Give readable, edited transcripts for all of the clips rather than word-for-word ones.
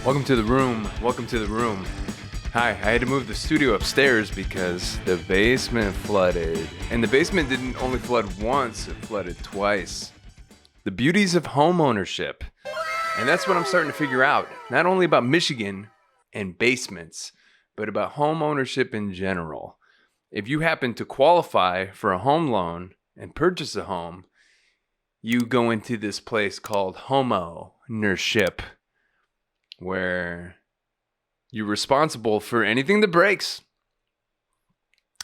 Welcome to the room. Welcome to the room. Hi, I had to move the studio upstairs because the basement flooded. And the basement didn't only flood once, it flooded twice. The beauties of home ownership. And that's what I'm starting to figure out. Not only about Michigan and basements, but about home ownership in general. If you happen to qualify for a home loan and purchase a home, you go into this place called homeownership, where you're responsible for anything that breaks.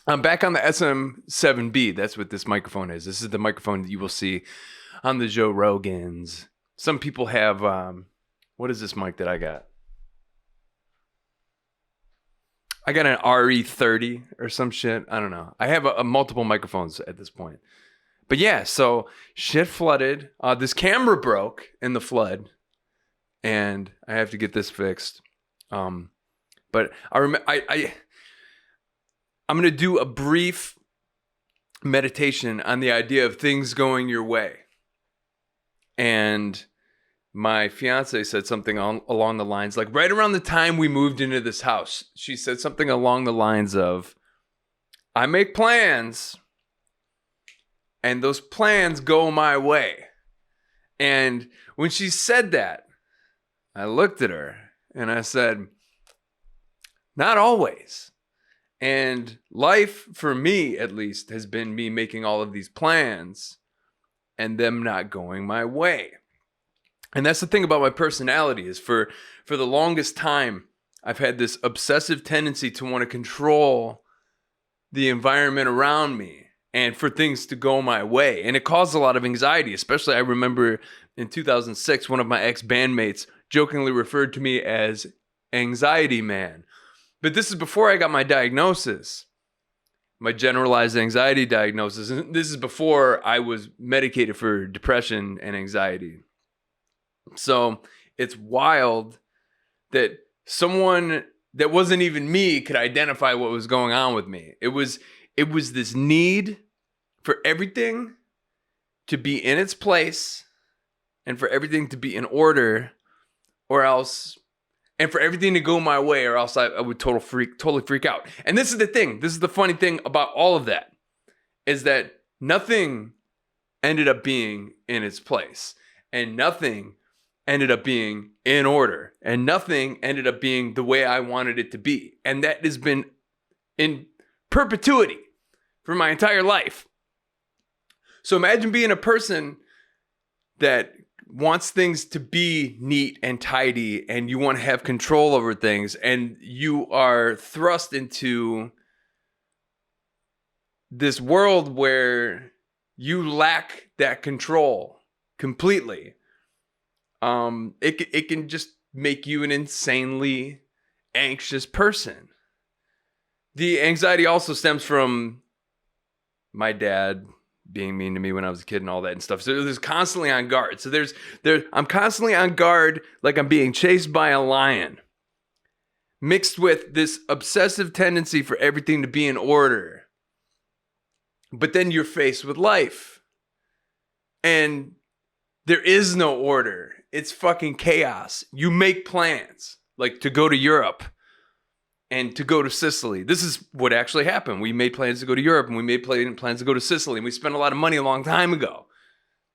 I'm back on the SM7B. That's what this microphone is. This is the microphone that you will see on the Joe Rogans. Some people have, what is this mic that I got? I got an RE30 or some shit. I don't know. I have multiple microphones at this point. But yeah, so shit flooded. This camera broke in the flood. And I have to get this fixed. But I'm going to do a brief meditation on the idea of things going your way. And my fiance said something along the lines, like right around the time we moved into this house, she said something along the lines of, I make plans and those plans go my way. And when she said that, I looked at her and I said, not always. And life, for me at least, has been me making all of these plans and them not going my way. And that's the thing about my personality is for the longest time, I've had this obsessive tendency to want to control the environment around me and for things to go my way. And it caused a lot of anxiety, especially I remember in 2006, one of my ex-bandmates jokingly referred to me as anxiety man. But this is before I got my diagnosis, my generalized anxiety diagnosis. And this is before I was medicated for depression and anxiety. So it's wild that someone that wasn't even me could identify what was going on with me. It was this need for everything to be in its place and for everything to be in order, or else, and for everything to go my way, or else I would totally freak out. And this is the thing. This is the funny thing about all of that, is that nothing ended up being in its place, and nothing ended up being in order, and nothing ended up being the way I wanted it to be. And that has been in perpetuity for my entire life. So imagine being a person that wants things to be neat and tidy, and you want to have control over things, and you are thrust into this world where you lack that control completely. It can just make you an insanely anxious person. The anxiety also stems from my dad being mean to me when I was a kid and all that and stuff. So there's constantly on guard. So I'm constantly on guard, like I'm being chased by a lion, mixed with this obsessive tendency for everything to be in order. But then you're faced with life and there is no order. It's fucking chaos. You make plans like to go to Europe and to go to Sicily. This is what actually happened. We made plans to go to Europe and we made plans to go to Sicily. And we spent a lot of money a long time ago.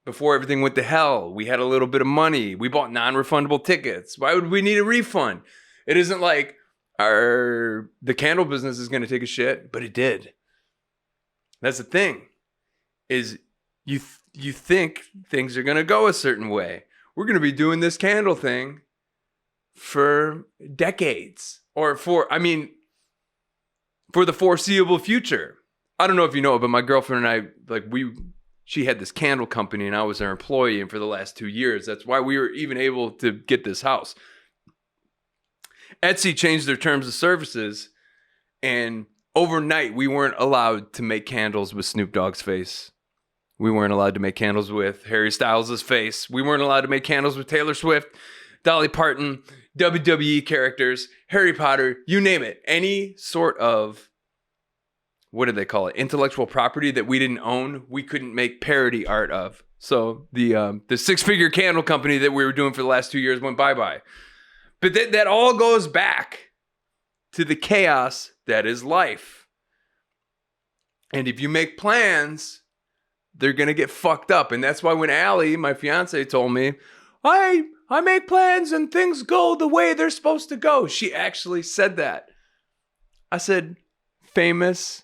Before everything went to hell, we had a little bit of money. We bought non-refundable tickets. Why would we need a refund? It isn't like the candle business is going to take a shit, but it did. That's the thing, is you think things are going to go a certain way. We're going to be doing this candle thing for decades. Or for the foreseeable future. I don't know if you know, but my girlfriend and I, she had this candle company and I was her employee. And for the last 2 years, that's why we were even able to get this house. Etsy changed their terms of services. And overnight, we weren't allowed to make candles with Snoop Dogg's face. We weren't allowed to make candles with Harry Styles' face. We weren't allowed to make candles with Taylor Swift, Dolly Parton, WWE characters, Harry Potter, you name it. Any sort of, what did they call it? Intellectual property that we didn't own, we couldn't make parody art of. So the six-figure candle company that we were doing for the last 2 years went bye-bye. But that all goes back to the chaos that is life. And if you make plans, they're going to get fucked up. And that's why when Allie, my fiance, told me, I make plans and things go the way they're supposed to go. She actually said that. I said, famous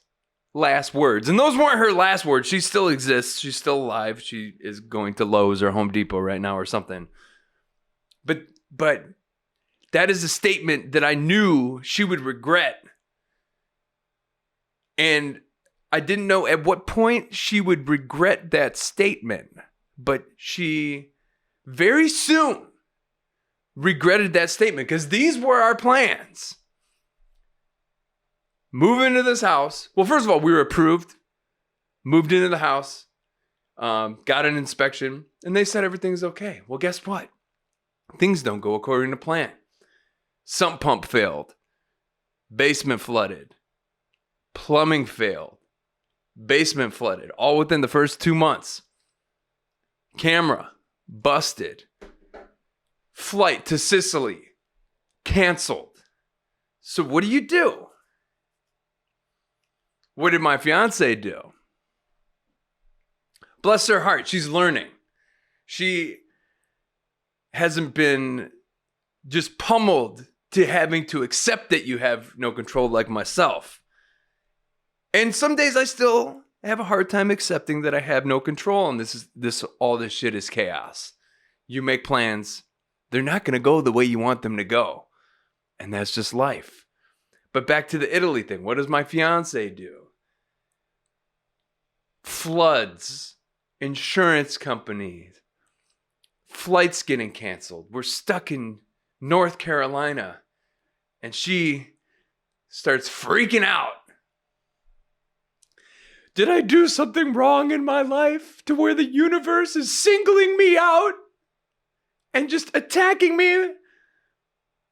last words. And those weren't her last words. She still exists. She's still alive. She is going to Lowe's or Home Depot right now or something. But that is a statement that I knew she would regret. And I didn't know at what point she would regret that statement. But she very soon regretted that statement because these were our plans. Move into this house. Well, first of all, we were approved. Moved into the house. Got an inspection. And they said everything's okay. Well, guess what? Things don't go according to plan. Sump pump failed. Basement flooded. Plumbing failed. Basement flooded. All within the first 2 months. Camera busted. Flight to Sicily canceled. So what do? What did my fiance do? Bless her heart, she's learning. She hasn't been just pummeled to having to accept that you have no control like myself. And some days I still have a hard time accepting that I have no control and all this shit is chaos. You make plans, they're not going to go the way you want them to go. And that's just life. But back to the Italy thing. What does my fiance do? Floods, insurance companies, flights getting canceled. We're stuck in North Carolina. And she starts freaking out. Did I do something wrong in my life to where the universe is singling me out and just attacking me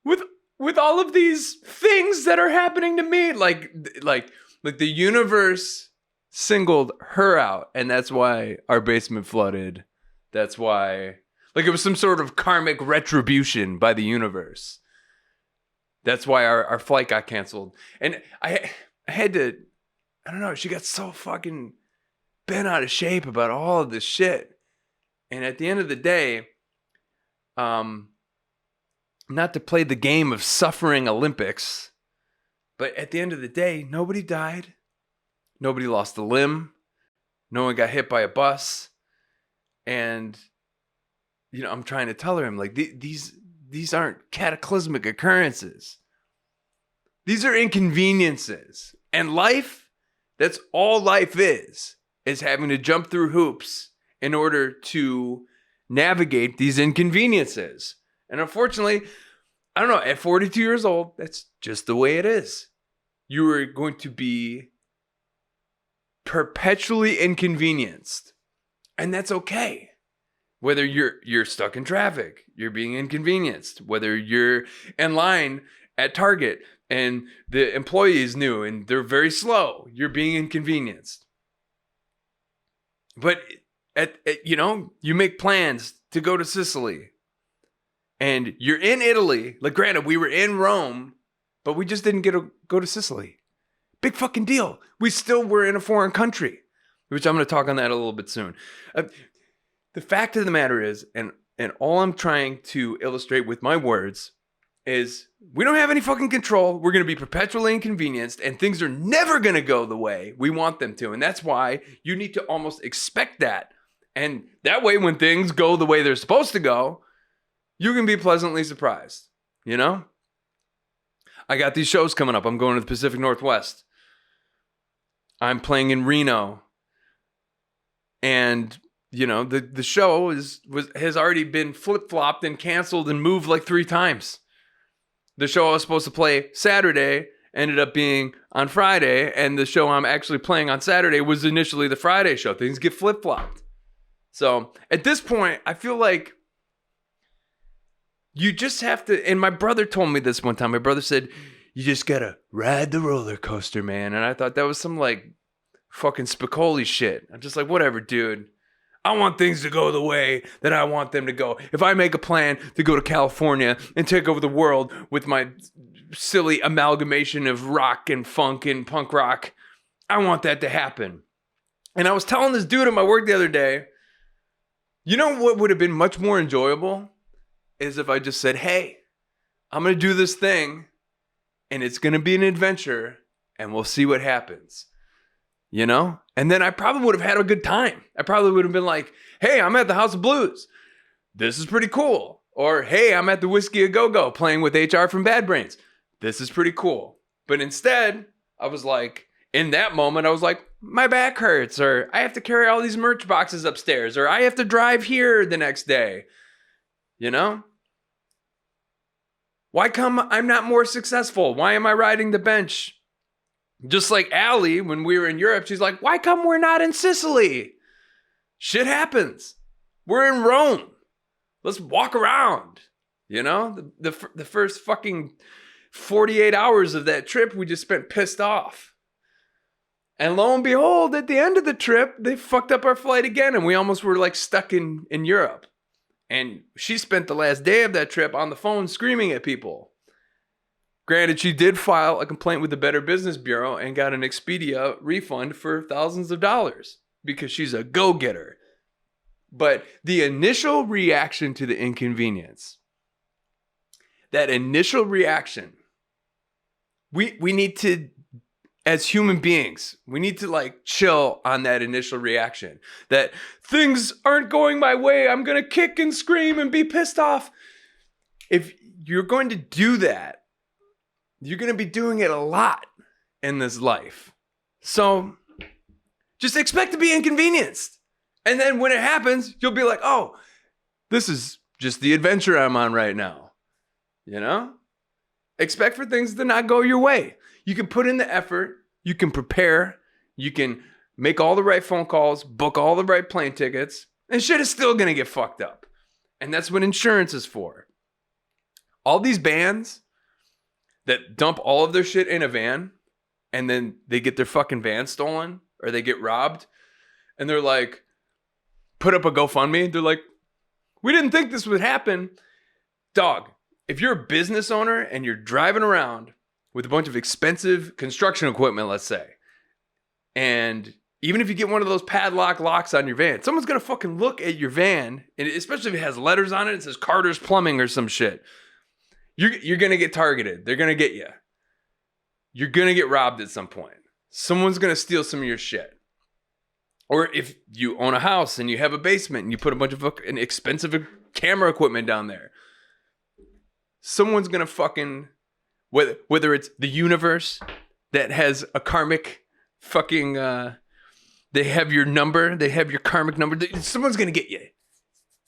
with all of these things that are happening to me? Like the universe singled her out, and that's why our basement flooded. That's why, like, it was some sort of karmic retribution by the universe. That's why our flight got canceled. And I had to, I don't know, she got so fucking bent out of shape about all of this shit. And at the end of the day, not to play the game of suffering Olympics, but at the end of the day, nobody died. Nobody lost a limb. No one got hit by a bus. And, you know, I'm trying to tell her, I'm like, these aren't cataclysmic occurrences. These are inconveniences. And life, that's all life is having to jump through hoops in order to navigate these inconveniences. And unfortunately, I don't know, at 42 years old, that's just the way it is. You are going to be perpetually inconvenienced. And that's okay. Whether you're stuck in traffic, you're being inconvenienced. Whether you're in line at Target and the employee is new and they're very slow, you're being inconvenienced. But you make plans to go to Sicily and you're in Italy. Like, granted, we were in Rome, but we just didn't get to go to Sicily. Big fucking deal. We still were in a foreign country, which I'm going to talk on that a little bit soon. The fact of the matter is, and all I'm trying to illustrate with my words is we don't have any fucking control. We're going to be perpetually inconvenienced and things are never going to go the way we want them to. And that's why you need to almost expect that. And that way, when things go the way they're supposed to go, you can be pleasantly surprised, you know? I got these shows coming up. I'm going to the Pacific Northwest. I'm playing in Reno. And, you know, the show has already been flip-flopped and canceled and moved like 3 times. The show I was supposed to play Saturday ended up being on Friday, and the show I'm actually playing on Saturday was initially the Friday show. Things get flip-flopped. So at this point, I feel like you just have to, and my brother told me this one time. My brother said, you just gotta ride the roller coaster, man. And I thought that was some like fucking Spicoli shit. I'm just like, whatever, dude. I want things to go the way that I want them to go. If I make a plan to go to California and take over the world with my silly amalgamation of rock and funk and punk rock, I want that to happen. And I was telling this dude at my work the other day, you know what would have been much more enjoyable is if I just said, hey, I'm going to do this thing and it's going to be an adventure and we'll see what happens. You know? And then I probably would have had a good time. I probably would have been like, hey, I'm at the House of Blues. This is pretty cool. Or, hey, I'm at the Whiskey A Go-Go playing with HR from Bad Brains. This is pretty cool. But instead, I was like, in that moment, I was like, my back hurts, or I have to carry all these merch boxes upstairs, or I have to drive here the next day. You know? Why come I'm not more successful? Why am I riding the bench? Just like Allie, when we were in Europe, she's like, why come we're not in Sicily? Shit happens. We're in Rome. Let's walk around. You know, the first fucking 48 hours of that trip, we just spent pissed off. And lo and behold, at the end of the trip, they fucked up our flight again. And we almost were like stuck in Europe. And she spent the last day of that trip on the phone screaming at people. Granted, she did file a complaint with the Better Business Bureau and got an Expedia refund for thousands of dollars because she's a go-getter. But the initial reaction to the inconvenience, that initial reaction, we need to, as human beings, we need to like chill on that initial reaction. That things aren't going my way, I'm going to kick and scream and be pissed off. If you're going to do that, you're going to be doing it a lot in this life. So just expect to be inconvenienced. And then when it happens, you'll be like, oh, this is just the adventure I'm on right now. You know? Expect for things to not go your way. You can put in the effort. You can prepare. You can make all the right phone calls, book all the right plane tickets, and shit is still going to get fucked up. And that's what insurance is for. All these bands that dump all of their shit in a van and then they get their fucking van stolen or they get robbed and they're like, put up a GoFundMe. They're like, we didn't think this would happen. Dog, if you're a business owner and you're driving around with a bunch of expensive construction equipment, let's say, and even if you get one of those padlock locks on your van, someone's going to fucking look at your van, and especially if it has letters on it, it says Carter's Plumbing or some shit. You're going to get targeted. They're going to get you. You're going to get robbed at some point. Someone's going to steal some of your shit. Or if you own a house and you have a basement and you put a bunch of fucking expensive camera equipment down there, someone's going to fucking, whether it's the universe that has a karmic fucking, they have your number, they have your karmic number, someone's going to get you.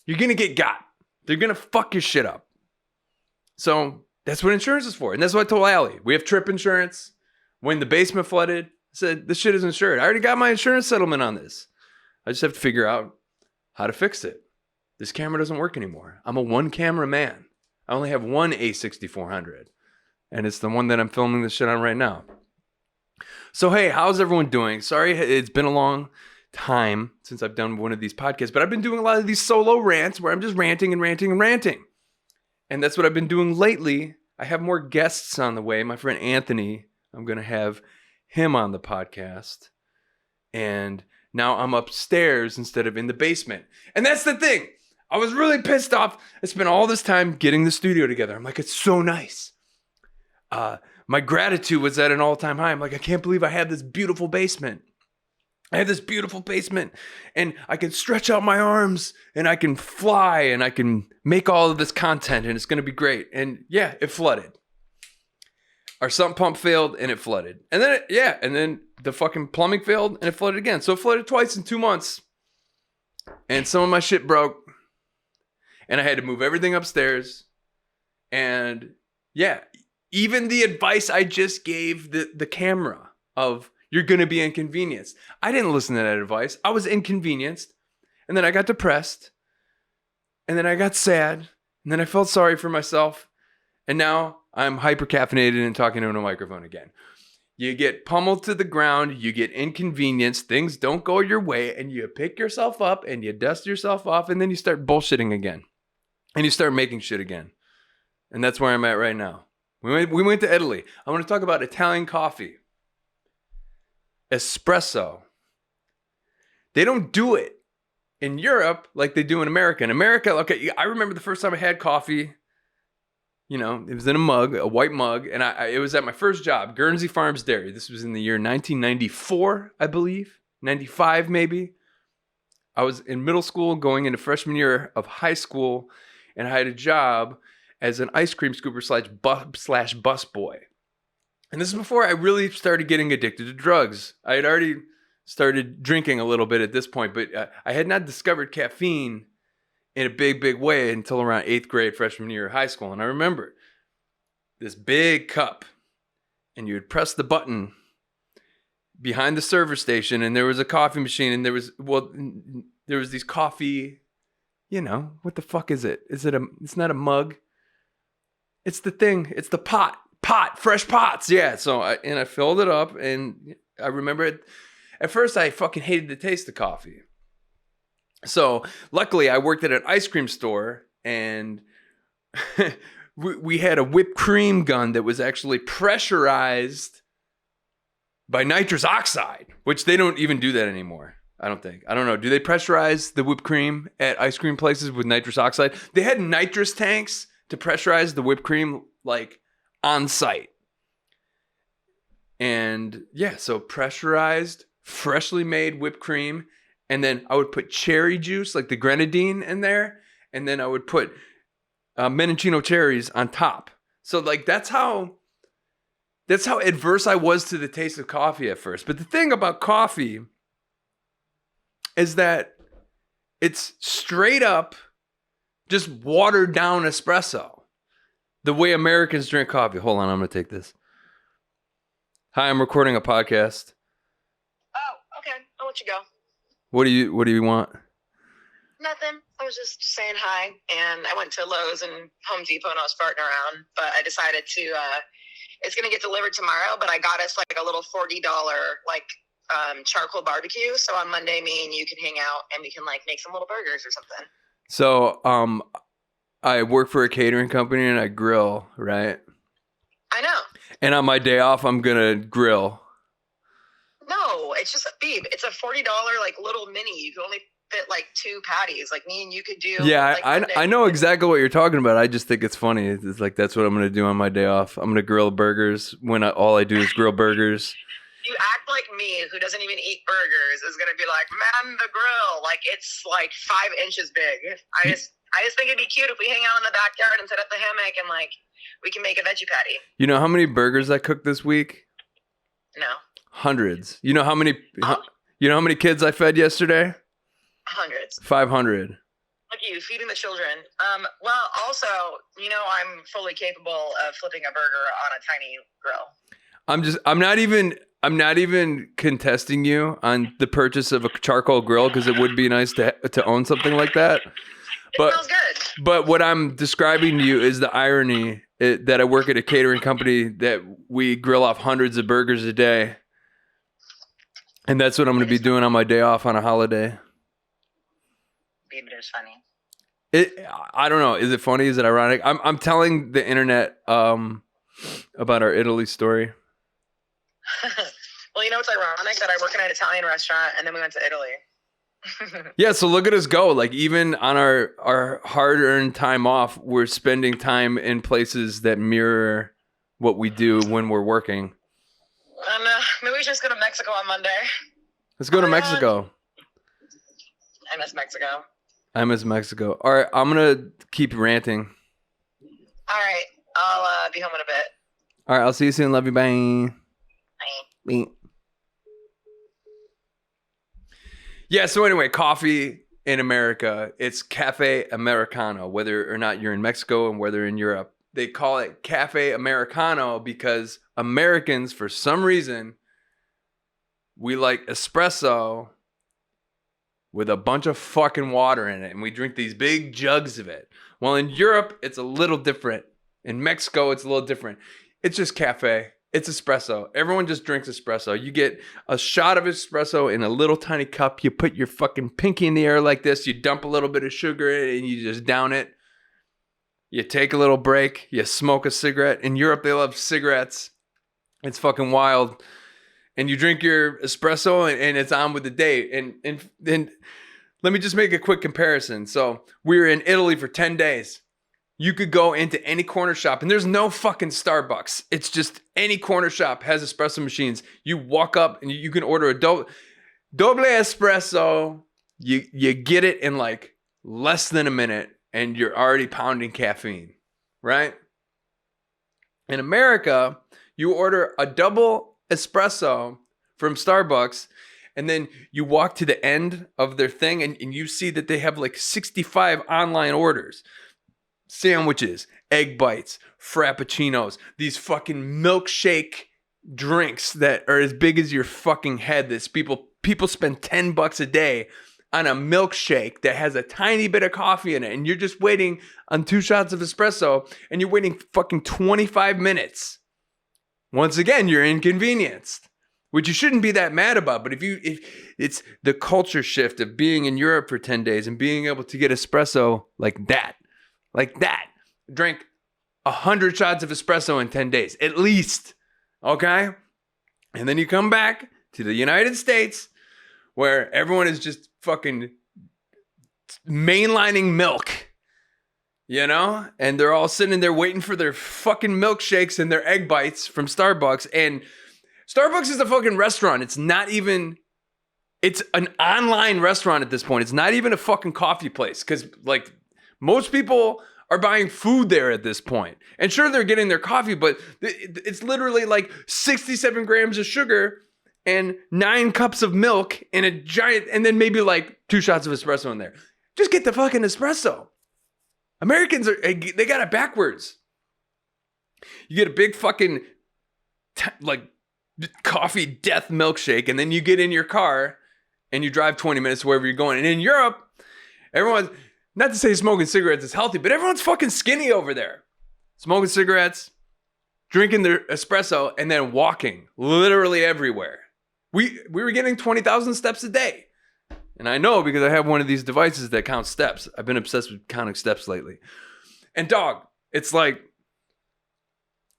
You're going to get got. They're going to fuck your shit up. So that's what insurance is for. And that's what I told Allie. We have trip insurance. When the basement flooded, I said, this shit is insured. I already got my insurance settlement on this. I just have to figure out how to fix it. This camera doesn't work anymore. I'm a one camera man. I only have one A6400. And it's the one that I'm filming this shit on right now. So, hey, how's everyone doing? Sorry, it's been a long time since I've done one of these podcasts, but I've been doing a lot of these solo rants where I'm just ranting and ranting and ranting. And that's what I've been doing lately. I have more guests on the way. My friend Anthony, I'm going to have him on the podcast. And now I'm upstairs instead of in the basement. And that's the thing. I was really pissed off. I spent all this time getting the studio together. I'm like, it's so nice. My gratitude was at an all-time high. I'm like, I can't believe I have this beautiful basement. I have this beautiful basement and I can stretch out my arms and I can fly and I can make all of this content and it's going to be great. And yeah, it flooded. Our sump pump failed and it flooded. And then, and then the fucking plumbing failed and it flooded again. So it flooded twice in 2 months. And some of my shit broke. And I had to move everything upstairs. And yeah, even the advice I just gave the camera of, you're going to be inconvenienced. I didn't listen to that advice. I was inconvenienced. And then I got depressed. And then I got sad. And then I felt sorry for myself. And now I'm hyper caffeinated and talking into a microphone again. You get pummeled to the ground, you get inconvenienced, things don't go your way, and you pick yourself up and you dust yourself off, and then you start bullshitting again. And you start making shit again. And that's where I'm at right now. We went to Italy. I want to talk about Italian coffee. Espresso. They don't do it in Europe like they do in America. In America, okay, I remember the first time I had coffee, you know, it was in a mug, a white mug, and it was at my first job, Guernsey Farms Dairy. This was in the year 1994, I believe, 95 maybe. I was in middle school going into freshman year of high school, and I had a job as an ice cream scooper slash bus boy. And this is before I really started getting addicted to drugs. I had already started drinking a little bit at this point, but I had not discovered caffeine in a big, big way until around 8th grade, freshman year of high school. And I remember this big cup, and you would press the button behind the server station, and there was a coffee machine, and there was these coffee, you know, what the fuck is it? It's not a mug. It's the thing. It's the pot, fresh pots. Yeah. So I filled it up, and I remember it. At first, I fucking hated the taste of coffee. So luckily, I worked at an ice cream store, and we had a whipped cream gun that was actually pressurized by nitrous oxide, which they don't even do that anymore. I don't think. I don't know. Do they pressurize the whipped cream at ice cream places with nitrous oxide? They had nitrous tanks to pressurize the whipped cream, like, on site. And yeah, so pressurized, freshly made whipped cream. And then I would put cherry juice, like the grenadine, in there. And then I would put maraschino cherries on top. So, like, that's how adverse I was to the taste of coffee at first. But the thing about coffee is that it's straight up just watered down espresso. The way Americans drink coffee. Hold on, I'm going to take this. Hi, I'm recording a podcast. Oh, okay. I'll let you go. What do you want? Nothing. I was just saying hi, and I went to Lowe's and Home Depot, and I was farting around, but I decided to, it's going to get delivered tomorrow, but I got us like a little $40, charcoal barbecue. So on Monday, me and you can hang out, and we can like make some little burgers or something. So, I work for a catering company and I grill, right? I know. And on my day off, I'm going to grill. No, it's just, babe, it's a $40 like little mini. You can only fit like 2 patties. Like me and you could do. Yeah, like, I know exactly what you're talking about. I just think it's funny. It's like, that's what I'm going to do on my day off. I'm going to grill burgers when all I do is grill burgers. You act like me, who doesn't even eat burgers, is going to be like, man, the grill. Like, it's like 5 inches big. I just think it'd be cute if we hang out in the backyard and set up the hammock and like, we can make a veggie patty. You know how many burgers I cooked this week? No. Hundreds. You know how many kids I fed yesterday? Hundreds. 500. Look at you, feeding the children. Well, also, you know, I'm fully capable of flipping a burger on a tiny grill. I'm not even contesting you on the purchase of a charcoal grill, because it would be nice to own something like that. It smells good. But what I'm describing to you is the irony that I work at a catering company that we grill off hundreds of burgers a day. And that's what I'm going to be doing on my day off on a holiday. Babe, it is funny. I don't know. Is it funny? Is it ironic? I'm telling the internet about our Italy story. Well, you know, it's ironic that I work in an Italian restaurant and then we went to Italy. Yeah, so look at us go. Like, even on our hard-earned time off, we're spending time in places that mirror what we do when we're working. Maybe we should just go to Mexico on Monday. Let's go to Mexico. I miss Mexico. I miss Mexico. All right, I'm going to keep ranting. All right, I'll be home in a bit. All right, I'll see you soon. Love you. Bye. Bye. Yeah, so anyway, coffee in America, it's Cafe Americano, whether or not you're in Mexico and whether in Europe. They call it Cafe Americano because Americans, for some reason, we like espresso with a bunch of fucking water in it, and we drink these big jugs of it. Well, in Europe, it's a little different. In Mexico, it's a little different. It's just cafe. It's espresso. Everyone just drinks espresso. You get a shot of espresso in a little tiny cup. You put your fucking pinky in the air like this. You dump a little bit of sugar in it and you just down it. You take a little break. You smoke a cigarette. In Europe, they love cigarettes. It's fucking wild. And you drink your espresso and it's on with the day. And let me just make a quick comparison. So we were in Italy for 10 days. You could go into any corner shop and there's no fucking Starbucks. It's just any corner shop has espresso machines. You walk up and you can order a double espresso. You get it in like less than a minute and you're already pounding caffeine, right? In America, you order a double espresso from Starbucks and then you walk to the end of their thing and you see that they have like 65 online orders. Sandwiches, egg bites, frappuccinos, these fucking milkshake drinks that are as big as your fucking head. This people spend $10 a day on a milkshake that has a tiny bit of coffee in it, and you're just waiting on 2 shots of espresso, and you're waiting fucking 25 minutes. Once again, you're inconvenienced, which you shouldn't be that mad about. But if it's the culture shift of being in Europe for 10 days and being able to get espresso like that. Drink 100 shots of espresso in 10 days, at least. Okay? And then you come back to the United States where everyone is just fucking mainlining milk, you know? And they're all sitting there waiting for their fucking milkshakes and their egg bites from Starbucks. And Starbucks is a fucking restaurant. It's an online restaurant at this point. It's not even a fucking coffee place because, like, most people are buying food there at this point. And sure, they're getting their coffee, but it's literally like 67 grams of sugar and 9 cups of milk in a giant, and then maybe like 2 shots of espresso in there. Just get the fucking espresso. Americans they got it backwards. You get a big fucking like coffee death milkshake, and then you get in your car and you drive 20 minutes to wherever you're going. And in Europe, everyone's, not to say smoking cigarettes is healthy, but everyone's fucking skinny over there. Smoking cigarettes, drinking their espresso, and then walking literally everywhere. We were getting 20,000 steps a day. And I know because I have one of these devices that counts steps. I've been obsessed with counting steps lately. And dog, it's like,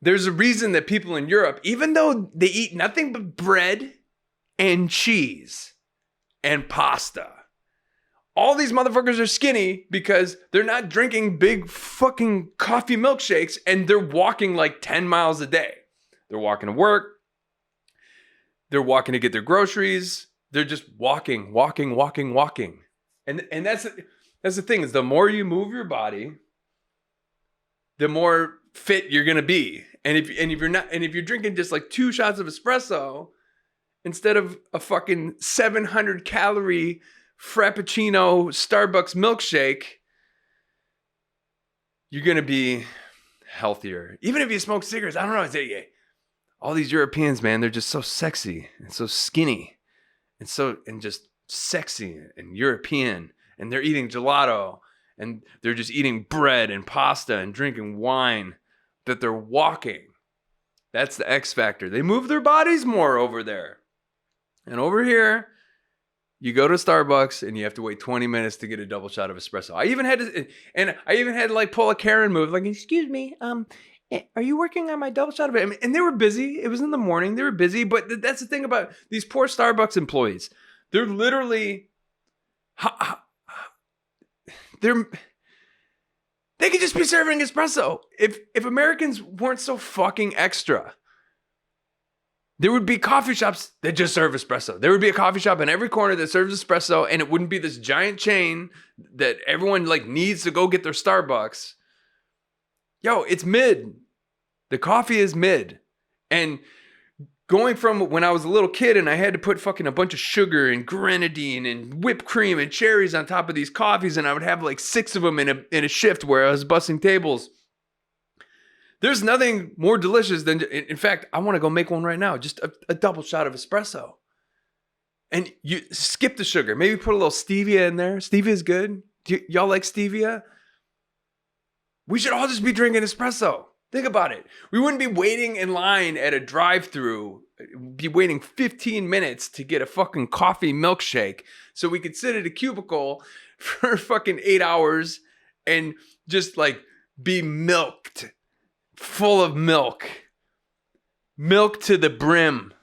there's a reason that people in Europe, even though they eat nothing but bread and cheese and pasta, all these motherfuckers are skinny because they're not drinking big fucking coffee milkshakes and they're walking like 10 miles a day. They're walking to work. They're walking to get their groceries. They're just walking. And that's the thing is the more you move your body, the more fit you're going to be. And if you're drinking just like 2 shots of espresso instead of a fucking 700 calorie Frappuccino Starbucks milkshake, you're going to be healthier. Even if you smoke cigarettes, I don't know. All these Europeans, man, they're just so sexy and so skinny and just sexy and European. And they're eating gelato and they're just eating bread and pasta and drinking wine, that they're walking. That's the X factor. They move their bodies more over there. And over here, you go to Starbucks and you have to wait 20 minutes to get a double shot of espresso. I even had to like pull a Karen move, like, excuse me, are you working on my double shot of it? And they were busy. It was in the morning. They were busy. But that's the thing about these poor Starbucks employees. They're literally, they could just be serving espresso. If Americans weren't so fucking extra, there would be coffee shops that just serve espresso. There would be a coffee shop in every corner that serves espresso, and it wouldn't be this giant chain that everyone like needs to go get their Starbucks. Yo, it's mid. The coffee is mid. And going from when I was a little kid and I had to put fucking a bunch of sugar and grenadine and whipped cream and cherries on top of these coffees, and I would have like 6 of them in a shift where I was bussing tables. There's nothing more delicious than, in fact, I want to go make one right now. Just a double shot of espresso. And you skip the sugar. Maybe put a little stevia in there. Stevia is good. Y'all like stevia? We should all just be drinking espresso. Think about it. We wouldn't be waiting in line at a drive-thru, be waiting 15 minutes to get a fucking coffee milkshake so we could sit at a cubicle for fucking 8 hours and just like be milked, full of milk to the brim.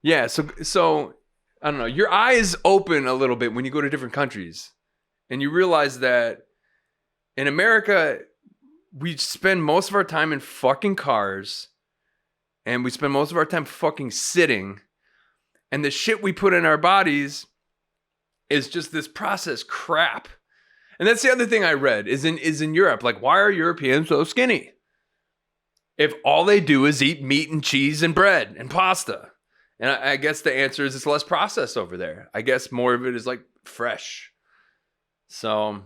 Yeah, so I don't know. Your eyes open a little bit when you go to different countries and you realize that in America, we spend most of our time in fucking cars and we spend most of our time fucking sitting, and the shit we put in our bodies is just this processed crap. And that's the other thing I read is in Europe. Like, why are Europeans so skinny? If all they do is eat meat and cheese and bread and pasta. And I guess the answer is it's less processed over there. I guess more of it is like fresh. So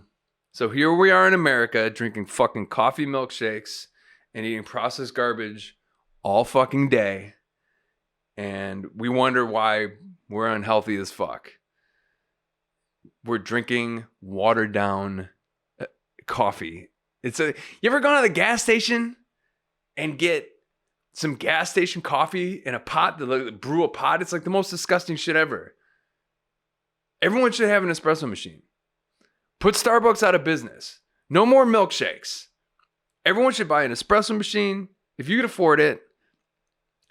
here we are in America drinking fucking coffee milkshakes and eating processed garbage all fucking day. And we wonder why we're unhealthy as fuck. We're drinking watered down coffee. You ever gone to the gas station and get some gas station coffee in a pot, brew a pot? It's like the most disgusting shit ever. Everyone should have an espresso machine. Put Starbucks out of business. No more milkshakes. Everyone should buy an espresso machine if you can afford it,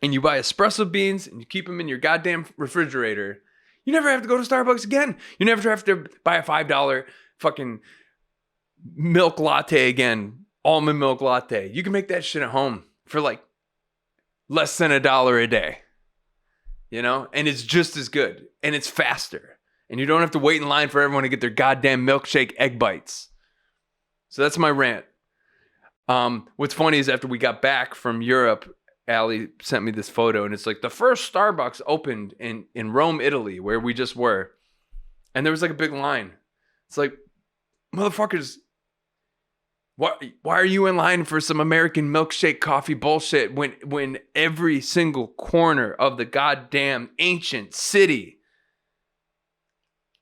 and you buy espresso beans and you keep them in your goddamn refrigerator. You never have to go to Starbucks again. You never have to buy a $5 fucking milk latte again. Almond milk latte. You can make that shit at home for like less than $1 a day. You know? And it's just as good. And it's faster. And you don't have to wait in line for everyone to get their goddamn milkshake egg bites. So that's my rant. What's funny is after we got back from Europe, Allie sent me this photo, and it's like the first Starbucks opened in Rome, Italy, where we just were. And there was like a big line. It's like, motherfuckers, why are you in line for some American milkshake coffee bullshit when every single corner of the goddamn ancient city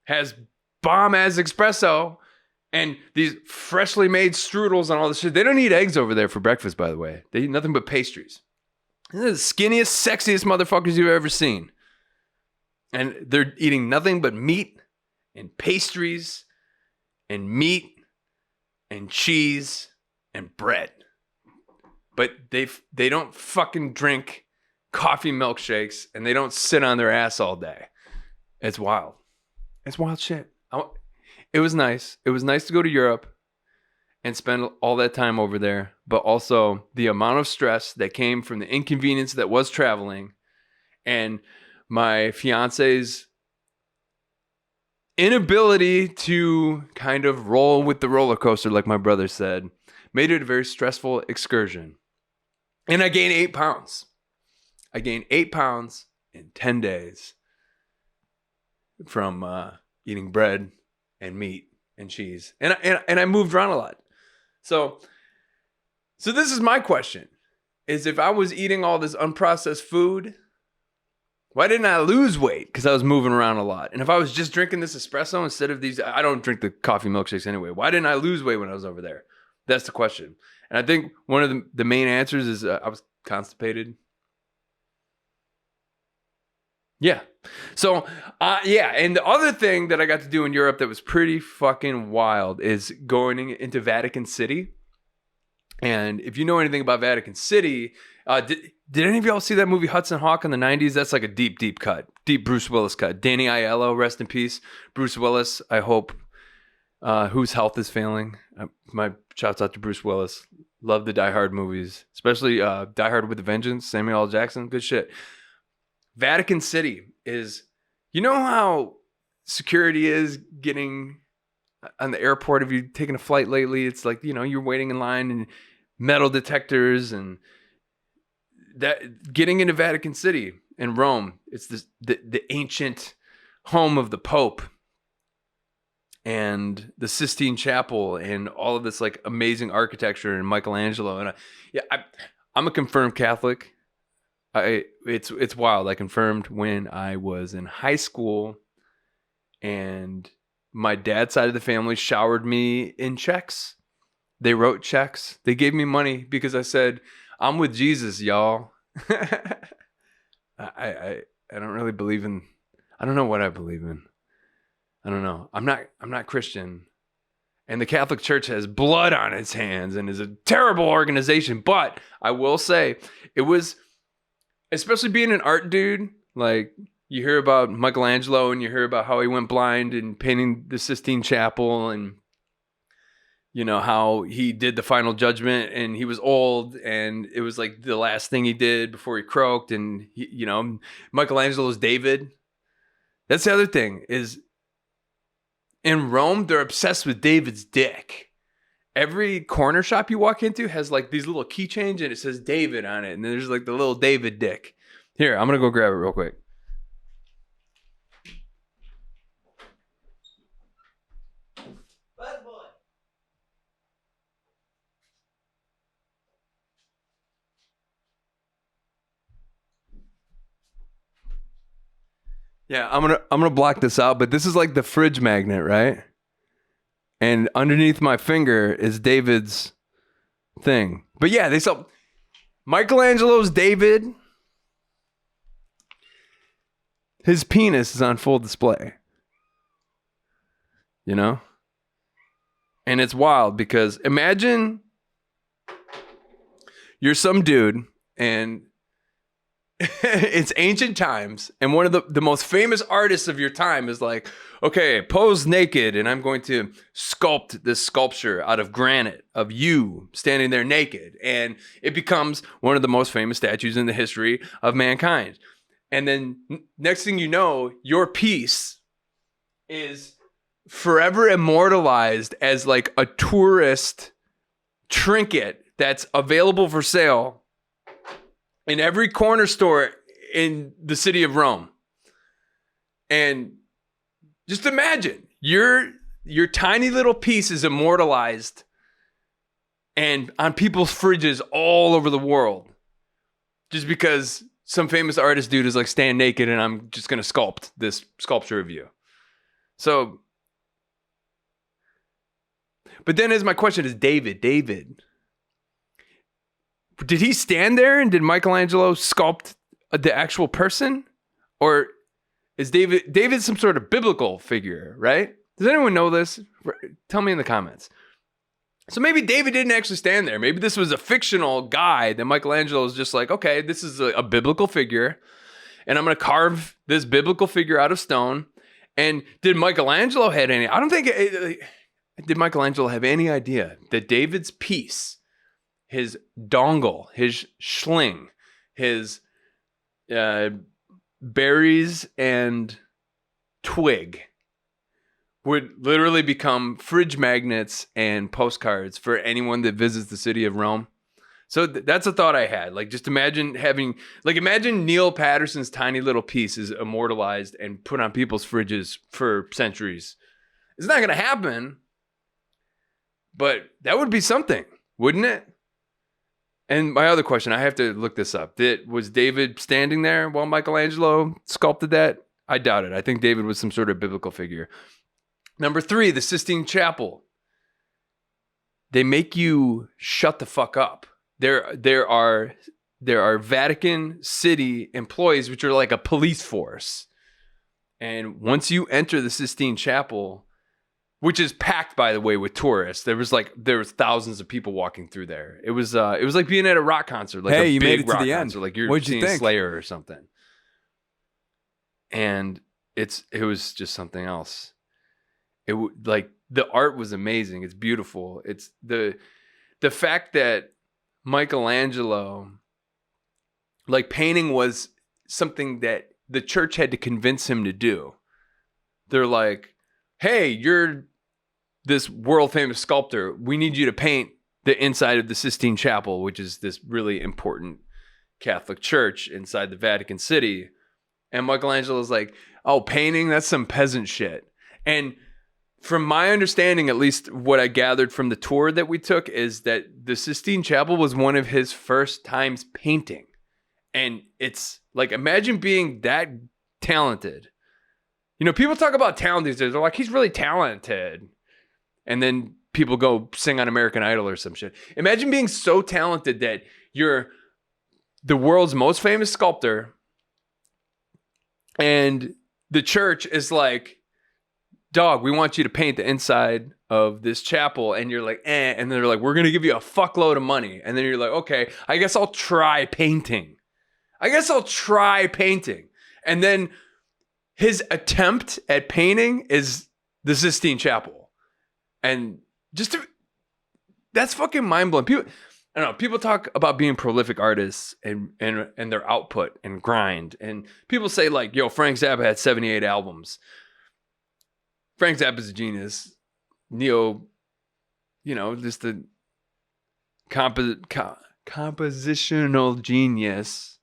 has bomb-ass espresso and these freshly made strudels and all this shit? They don't eat eggs over there for breakfast, by the way. They eat nothing but pastries. They're the skinniest, sexiest motherfuckers you've ever seen. And they're eating nothing but meat and pastries and meat and cheese and bread. But they don't fucking drink coffee milkshakes and they don't sit on their ass all day. It's wild. It's wild shit. It was nice. It was nice to go to Europe and spend all that time over there, but also the amount of stress that came from the inconvenience that was traveling and my fiance's inability to kind of roll with the roller coaster, like my brother said, made it a very stressful excursion. And I gained 8 pounds. I gained 8 pounds in 10 days from eating bread and meat and cheese. And I moved around a lot. So this is my question, is if I was eating all this unprocessed food, why didn't I lose weight? Because I was moving around a lot. And if I was just drinking this espresso instead of these, I don't drink the coffee milkshakes anyway. Why didn't I lose weight when I was over there? That's the question. And I think one of the main answers is I was constipated. Yeah. So, yeah. And the other thing that I got to do in Europe that was pretty fucking wild is going into Vatican City. And if you know anything about Vatican City, did any of y'all see that movie Hudson Hawk in the 90s? That's like a deep cut. Deep Bruce Willis cut. Danny Aiello, rest in peace. Bruce Willis, I hope, whose health is failing. My shouts out to Bruce Willis. Love the Die Hard movies, especially Die Hard with a Vengeance, Samuel L. Jackson. Good shit. Vatican City is, you know how security is getting on the airport? If you've taken a flight lately, it's like, you know, you're waiting in line and metal detectors and that. Getting into Vatican City in Rome, it's the ancient home of the Pope and the Sistine Chapel and all of this like amazing architecture and Michelangelo. And I'm a confirmed Catholic. It's wild. I confirmed when I was in high school, and my dad's side of the family showered me in checks They wrote checks. They gave me money because I said, I'm with Jesus, y'all. I don't really believe in, I don't know what I believe in. I don't know. I'm not Christian. And the Catholic Church has blood on its hands and is a terrible organization. But I will say it was, especially being an art dude, like you hear about Michelangelo and you hear about how he went blind and painting the Sistine Chapel and, you know, how he did the Final Judgment and he was old and it was like the last thing he did before he croaked. And, he, you know, Michelangelo's David. That's the other thing is in Rome, they're obsessed with David's dick. Every corner shop you walk into has like these little keychains and it says David on it. And there's like the little David dick. Here, I'm going to go grab it real quick. Yeah, I'm gonna block this out, but this is like the fridge magnet, right? And underneath my finger is David's thing. But yeah, they sell Michelangelo's David. His penis is on full display. You know? And it's wild because imagine you're some dude and it's ancient times, and one of the most famous artists of your time is like, okay, pose naked, and I'm going to sculpt this sculpture out of granite of you standing there naked, and it becomes one of the most famous statues in the history of mankind. And then next thing you know, your piece is forever immortalized as like a tourist trinket that's available for sale in every corner store in the city of Rome. And just imagine your tiny little piece is immortalized and on people's fridges all over the world. Just because some famous artist dude is like stand naked and I'm just going to sculpt this sculpture of you. So, but then as my question is David, did he stand there and did Michelangelo sculpt the actual person? Or is David some sort of biblical figure, right? Does anyone know this? Tell me in the comments. So maybe David didn't actually stand there. Maybe this was a fictional guy that Michelangelo is just like, okay, this is a biblical figure and I'm going to carve this biblical figure out of stone. And did Michelangelo have any, I don't think, did Michelangelo have any idea that David's piece, his dongle, his schling, his berries and twig would literally become fridge magnets and postcards for anyone that visits the city of Rome? So that's a thought I had. Like, just imagine imagine Neil Patterson's tiny little piece is immortalized and put on people's fridges for centuries. It's not going to happen, but that would be something, wouldn't it? And my other question, I have to look this up. Was David standing there while Michelangelo sculpted that? I doubt it. I think David was some sort of biblical figure. Number 3, the Sistine Chapel. They make you shut the fuck up. There are Vatican City employees, which are like a police force. And once you enter the Sistine Chapel, which is packed, by the way, with tourists. There was thousands of people walking through there. It was like being at a rock concert, like hey, a you big made it to rock the concert, end. like you're What'd you seeing think? Slayer or something. And it was just something else. Like the art was amazing. It's beautiful. It's the fact that Michelangelo, like painting was something that the church had to convince him to do. They're like, hey, you're this world famous sculptor. We need you to paint the inside of the Sistine Chapel, which is this really important Catholic church inside the Vatican City. And Michelangelo's like, oh, painting? That's some peasant shit. And from my understanding, at least what I gathered from the tour that we took, is that the Sistine Chapel was one of his first times painting. And it's like, imagine being that talented. You know, people talk about talent these days. They're like, he's really talented. And then people go sing on American Idol or some shit. Imagine being so talented that you're the world's most famous sculptor and the church is like, dog, we want you to paint the inside of this chapel. And you're like, eh. And they're like, we're going to give you a fuckload of money. And then you're like, okay, I guess I'll try painting. And then his attempt at painting is the Sistine Chapel. And that's fucking mind blowing. People, I don't know. People talk about being prolific artists and their output and grind. And people say like, yo, Frank Zappa had 78 albums. Frank Zappa's a genius. Neo, just a compositional genius.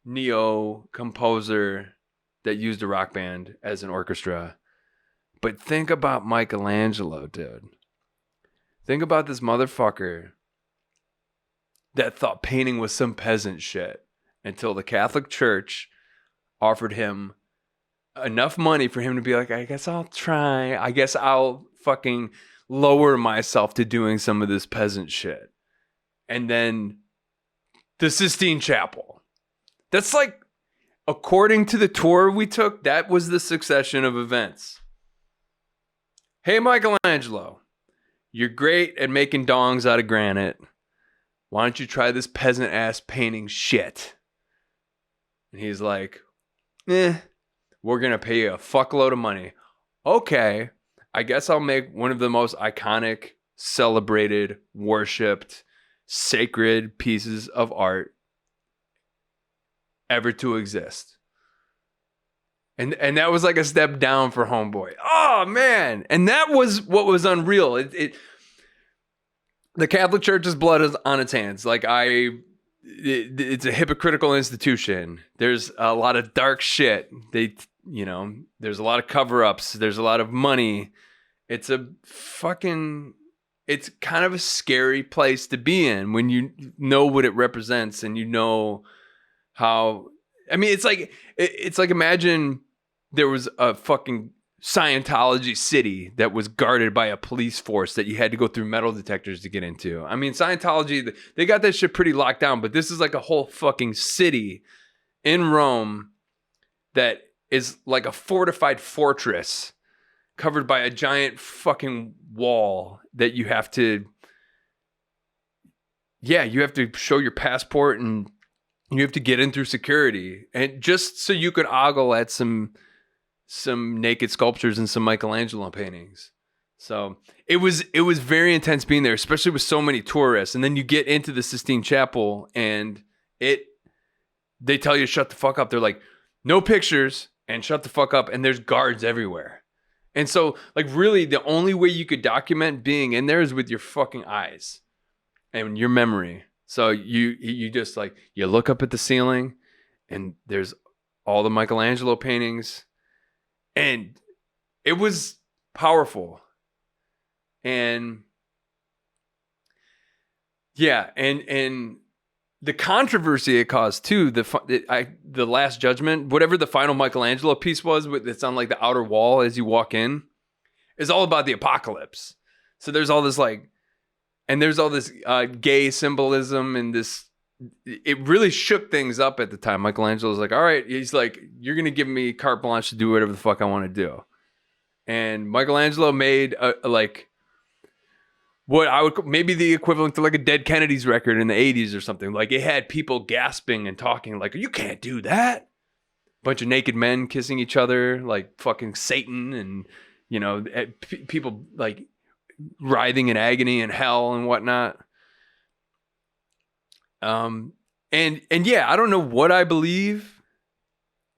Neo composer that used a rock band as an orchestra. But think about Michelangelo, dude. Think about this motherfucker that thought painting was some peasant shit until the Catholic Church offered him enough money for him to be like, I guess I'll try. I guess I'll fucking lower myself to doing some of this peasant shit. And then the Sistine Chapel. That's like, according to the tour we took, that was the succession of events. Hey, Michelangelo, you're great at making dongs out of granite. Why don't you try this peasant ass painting shit? And he's like, we're going to pay you a fuckload of money. Okay, I guess I'll make one of the most iconic, celebrated, worshipped, sacred pieces of art ever to exist. And that was like a step down for Homeboy. Oh, man. And that was what was unreal. The Catholic Church's blood is on its hands. Like it's a hypocritical institution. There's a lot of dark shit. There's a lot of cover-ups. There's a lot of money. It's kind of a scary place to be in when you know what it represents and you know how, I mean, it's like imagine there was a fucking Scientology city that was guarded by a police force that you had to go through metal detectors to get into. I mean, Scientology, they got that shit pretty locked down, but this is like a whole fucking city in Rome that is like a fortified fortress covered by a giant fucking wall that you have to show your passport and you have to get in through security, and just so you could ogle at some naked sculptures and some Michelangelo paintings. So it was very intense being there, especially with so many tourists. And then you get into the Sistine Chapel and they tell you to shut the fuck up. They're like, no pictures and shut the fuck up. And there's guards everywhere. And so like really the only way you could document being in there is with your fucking eyes and your memory. So you just like, you look up at the ceiling and there's all the Michelangelo paintings. And it was powerful. And yeah, and the controversy it caused too, the Last Judgment, whatever the final Michelangelo piece was, it's on like the outer wall as you walk in, is all about the apocalypse. So there's all this gay symbolism and this. It really shook things up at the time. Michelangelo's like, all right, he's like, you're going to give me carte blanche to do whatever the fuck I want to do. And Michelangelo made what I would maybe the equivalent to like a Dead Kennedys record in the 80s or something. Like it had people gasping and talking like, you can't do that. Bunch of naked men kissing each other like fucking Satan, and people like writhing in agony and hell and whatnot. And yeah, I don't know what I believe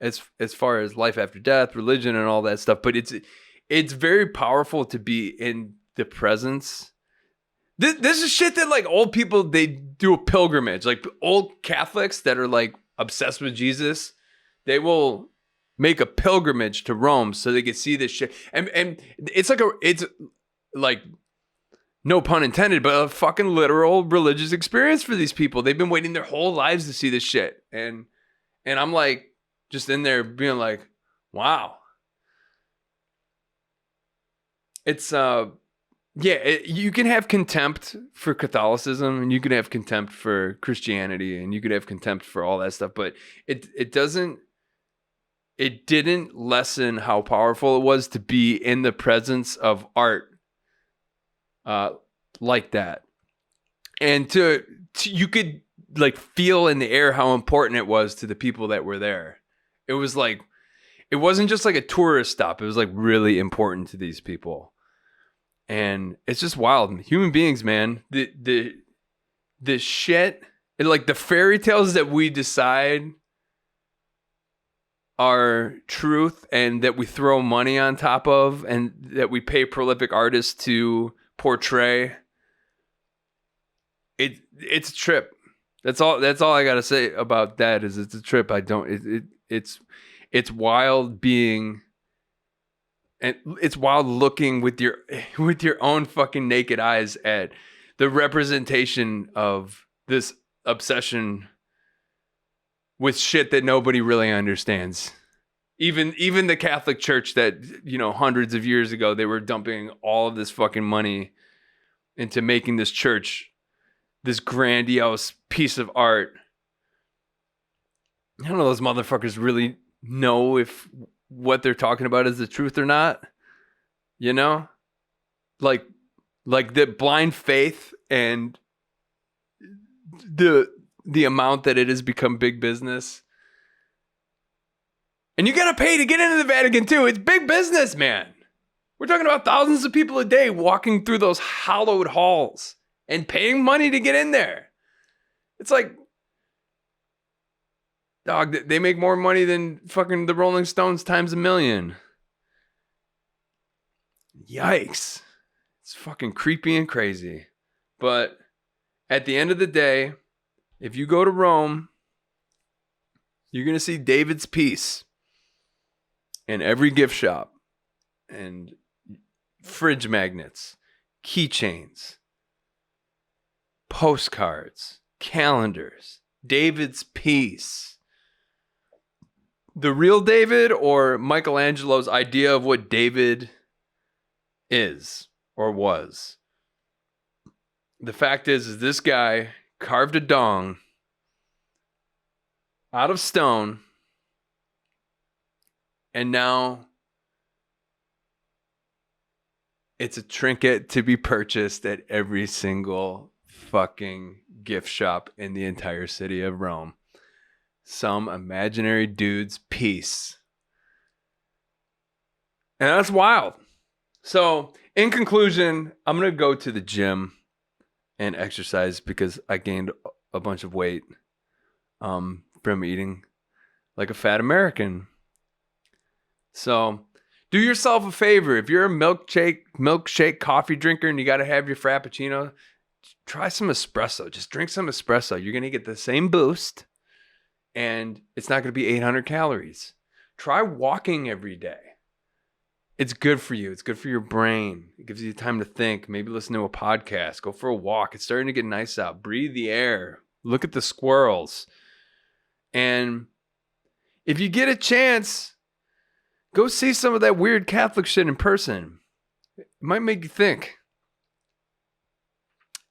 as far as life after death, religion, and all that stuff, but it's very powerful to be in the presence. This is shit that like old people, they do a pilgrimage. Like old Catholics that are like obsessed with Jesus, they will make a pilgrimage to Rome so they can see this shit. And it's like no pun intended, but a fucking literal religious experience for these people. They've been waiting their whole lives to see this shit. And I'm like just in there being like, wow. It's Yeah, you can have contempt for Catholicism, and you can have contempt for Christianity, and you could have contempt for all that stuff, but it didn't lessen how powerful it was to be in the presence of art like that. And to you could like feel in the air how important it was to the people that were there. It was like, it wasn't just like a tourist stop. It was like really important to these people. And it's just wild. Human beings, man. The shit, like the fairy tales that we decide are truth and that we throw money on top of and that we pay prolific artists to portray. It's a trip. That's all I gotta say about that is it's a trip. It's wild being, and it's wild looking with your own fucking naked eyes at the representation of this obsession with shit that nobody really understands. Even the Catholic Church that, hundreds of years ago, they were dumping all of this fucking money into making this church this grandiose piece of art. I don't know, those motherfuckers really know if what they're talking about is the truth or not, like the blind faith and the amount that it has become big business. And you gotta pay to get into the Vatican too. It's big business, man. We're talking about thousands of people a day walking through those hallowed halls and paying money to get in there. It's like, dog, they make more money than fucking the Rolling Stones times a million. Yikes. It's fucking creepy and crazy. But at the end of the day, if you go to Rome, you're going to see David's piece in every gift shop and fridge magnets, keychains, postcards, calendars, David's piece. The real David or Michelangelo's idea of what David is or was. The fact is this guy carved a dong out of stone, and now it's a trinket to be purchased at every single fucking gift shop in the entire city of Rome. Some imaginary dude's piece. And that's wild. So, in conclusion, I'm going to go to the gym and exercise because I gained a bunch of weight from eating like a fat American. So, do yourself a favor. If you're a milkshake coffee drinker and you got to have your Frappuccino, try some espresso. Just drink some espresso. You're going to get the same boost. And it's not going to be 800 calories. Try walking every day. It's good for you. It's good for your brain. It gives you time to think. Maybe listen to a podcast. Go for a walk. It's starting to get nice out. Breathe the air. Look at the squirrels. And if you get a chance, go see some of that weird Catholic shit in person. It might make you think.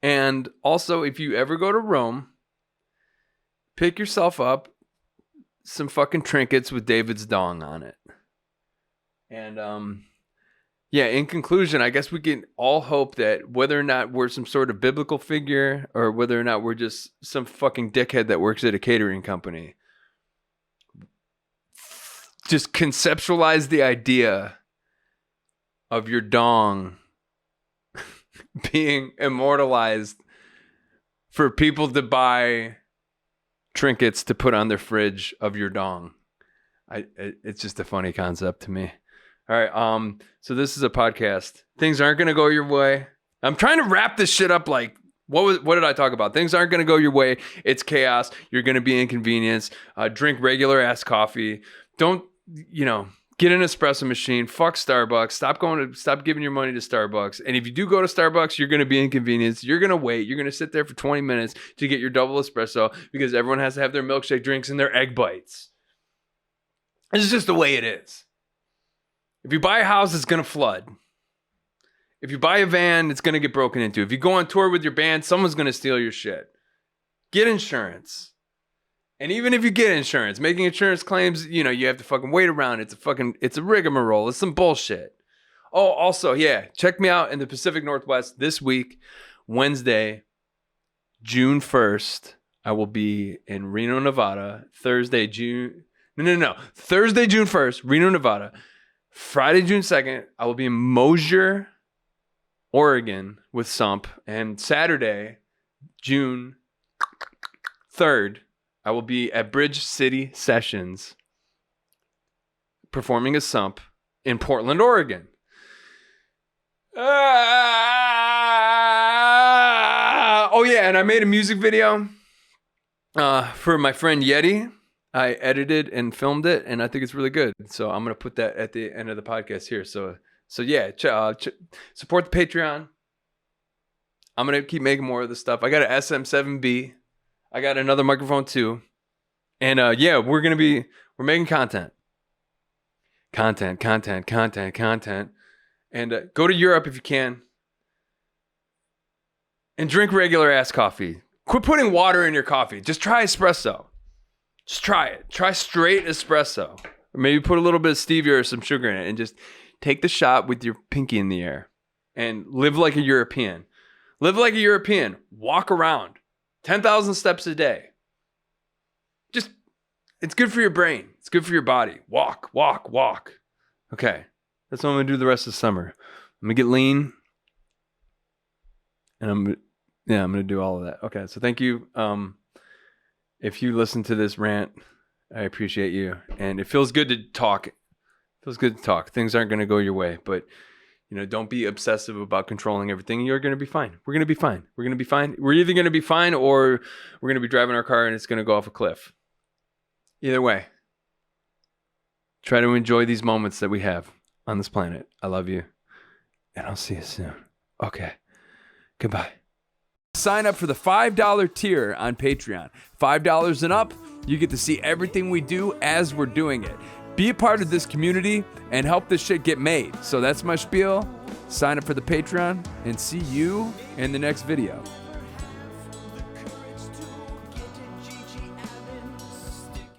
And also, if you ever go to Rome, pick yourself up some fucking trinkets with David's dong on it. And in conclusion, I guess we can all hope that whether or not we're some sort of biblical figure or whether or not we're just some fucking dickhead that works at a catering company, just conceptualize the idea of your dong being immortalized for people to buy trinkets to put on their fridge of your dong. It's just a funny concept to me. All right. So this is a podcast. Things aren't going to go your way. I'm trying to wrap this shit up. Like, what did I talk about? Things aren't going to go your way. It's chaos. You're going to be inconvenienced. Drink regular ass coffee. Don't, get an espresso machine. Fuck Starbucks. Stop giving your money to Starbucks. And if you do go to Starbucks, you're going to be inconvenienced. You're going to wait. You're going to sit there for 20 minutes to get your double espresso because everyone has to have their milkshake drinks and their egg bites. This is just the way it is. If you buy a house, it's going to flood. If you buy a van, it's going to get broken into. If you go on tour with your band, someone's going to steal your shit. Get insurance. And even if you get insurance, making insurance claims, you have to fucking wait around. It's a rigmarole. It's some bullshit. Oh, also, yeah, check me out in the Pacific Northwest this week, Wednesday, June 1st. I will be in Reno, Nevada. Thursday, June 1st, Reno, Nevada. Friday, June 2nd, I will be in Mosier, Oregon with SUMPP. And Saturday, June 3rd, I will be at Bridge City Sessions performing as SUMPP in Portland, Oregon. Oh yeah, and I made a music video for my friend Yeti. I edited and filmed it, and I think it's really good. So I'm gonna put that at the end of the podcast here. So yeah, support the Patreon. I'm gonna keep making more of this stuff. I got an SM7B. I got another microphone too, and yeah, we're making content. And go to Europe if you can. And drink regular ass coffee. Quit putting water in your coffee. Just try espresso. Just try it. Try straight espresso. Or maybe put a little bit of stevia or some sugar in it. And just take the shot with your pinky in the air. And live like a European. Live like a European. Walk around. 10,000 steps a day. Just, it's good for your brain. It's good for your body. Walk. Okay. That's what I'm going to do the rest of the summer. I'm going to get lean. And I'm going to do all of that. Okay. So thank you. If you listen to this rant, I appreciate you. And it feels good to talk. Things aren't going to go your way, but don't be obsessive about controlling everything. You're going to be fine. We're going to be fine. We're either going to be fine or we're going to be driving our car and it's going to go off a cliff. Either way, try to enjoy these moments that we have on this planet. I love you. And I'll see you soon. Okay. Goodbye. Sign up for the $5 tier on Patreon. $5 and up, you get to see everything we do as we're doing it. Be a part of this community and help this shit get made. So that's my spiel. Sign up for the Patreon and see you in the next video.